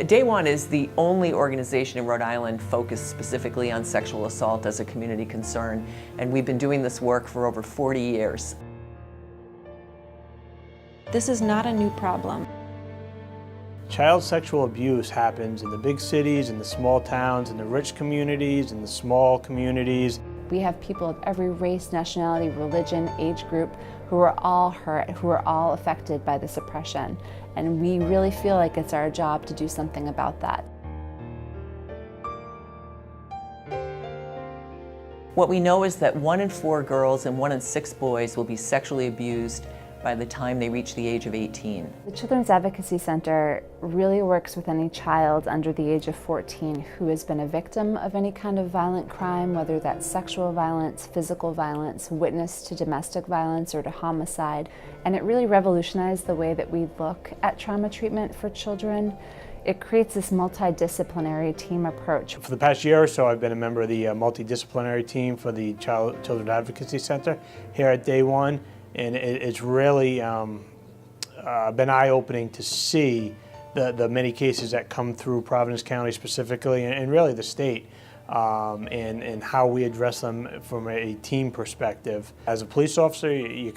Day One is the only organization in Rhode Island focused specifically on sexual assault as a community concern, and we've been doing this work for over 40 years. This is not a new problem. Child sexual abuse happens in the big cities, in the small towns, in the rich communities, in the small communities. We have people of every race, nationality, religion, age group who are all hurt, who are all affected by this oppression. And we really feel like it's our job to do something about that. What we know is that 1 in 4 girls and 1 in 6 boys will be sexually abused by the time they reach the age of 18. The Children's Advocacy Center really works with any child under the age of 14 who has been a victim of any kind of violent crime, whether that's sexual violence, physical violence, witness to domestic violence or to homicide. And it really revolutionized the way that we look at trauma treatment for children. It creates this multidisciplinary team approach. For the past year or so, I've been a member of the multidisciplinary team for the Children's Advocacy Center here at Day One. And it's really been eye-opening to see the many cases that come through Providence County specifically, and really the state, and how we address them from a team perspective. As a police officer, you're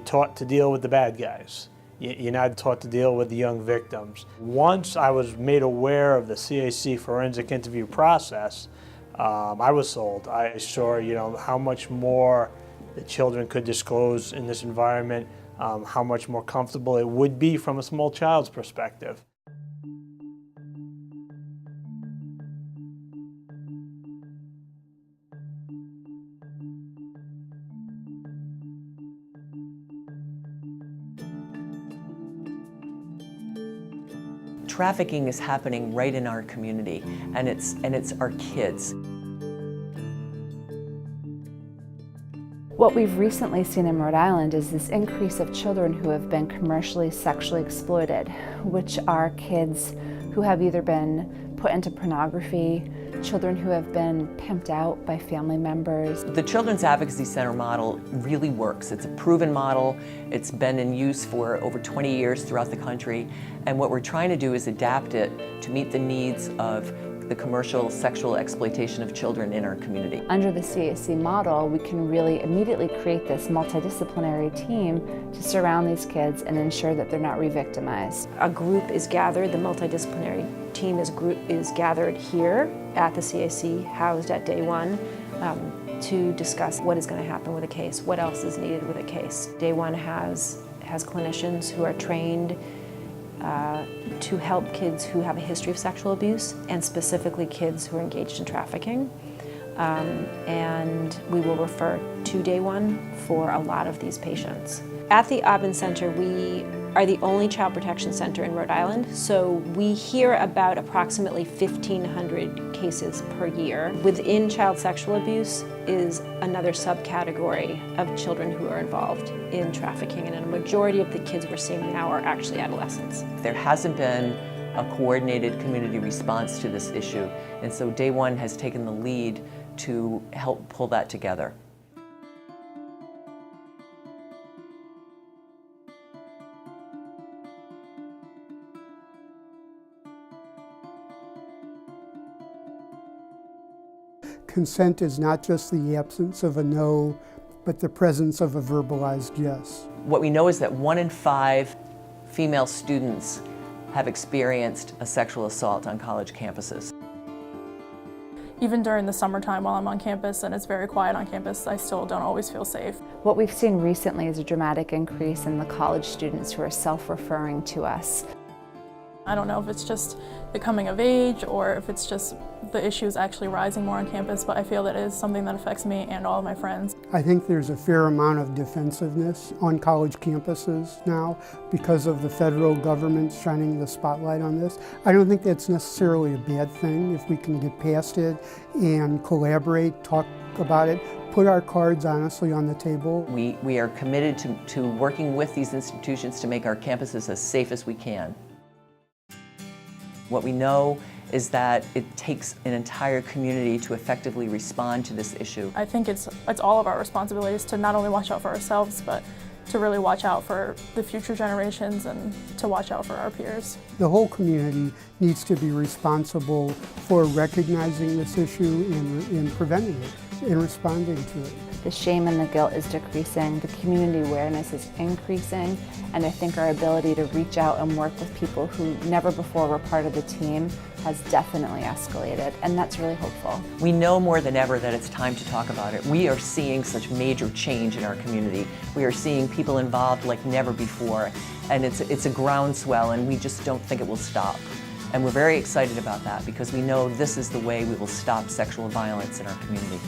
taught to deal with the bad guys. You're not taught to deal with the young victims. Once I was made aware of the CAC forensic interview process, I was sold. I saw, how much more the children could disclose in this environment, how much more comfortable it would be from a small child's perspective. Trafficking is happening right in our community, and it's our kids. What we've recently seen in Rhode Island is this increase of children who have been commercially sexually exploited, which are kids who have either been put into pornography, children who have been pimped out by family members. The Children's Advocacy Center model really works. It's a proven model. It's been in use for over 20 years throughout the country, and what we're trying to do is adapt it to meet the needs of the commercial sexual exploitation of children in our community. Under the CAC model, we can really immediately create this multidisciplinary team to surround these kids and ensure that they're not re-victimized. A group is gathered, the multidisciplinary team is gathered here at the CAC, housed at Day One, to discuss what is going to happen with a case, what else is needed with a case. Day One has clinicians who are trained to help kids who have a history of sexual abuse, and specifically kids who are engaged in trafficking. And we will refer to Day One for a lot of these patients. At the Aubin Center, we are the only child protection center in Rhode Island, so we hear about approximately 1,500 cases per year. Within child sexual abuse is another subcategory of children who are involved in trafficking, and a majority of the kids we're seeing now are actually adolescents. There hasn't been a coordinated community response to this issue, and so Day One has taken the lead to help pull that together. Consent is not just the absence of a no, but the presence of a verbalized yes. What we know is that 1 in 5 female students have experienced a sexual assault on college campuses. Even during the summertime while I'm on campus and it's very quiet on campus, I still don't always feel safe. What we've seen recently is a dramatic increase in the college students who are self-referring to us. I don't know if it's just the coming of age or if it's just the issues actually rising more on campus, but I feel that it is something that affects me and all of my friends. I think there's a fair amount of defensiveness on college campuses now because of the federal government shining the spotlight on this. I don't think that's necessarily a bad thing if we can get past it and collaborate, talk about it, put our cards honestly on the table. We are committed to working with these institutions to make our campuses as safe as we can. What we know is that it takes an entire community to effectively respond to this issue. I think it's all of our responsibilities to not only watch out for ourselves, but to really watch out for the future generations and to watch out for our peers. The whole community needs to be responsible for recognizing this issue and preventing it and responding to it. The shame and the guilt is decreasing, the community awareness is increasing, and I think our ability to reach out and work with people who never before were part of the team has definitely escalated, and that's really hopeful. We know more than ever that it's time to talk about it. We are seeing such major change in our community. We are seeing people involved like never before, and it's a groundswell, and we just don't think it will stop. And we're very excited about that because we know this is the way we will stop sexual violence in our community.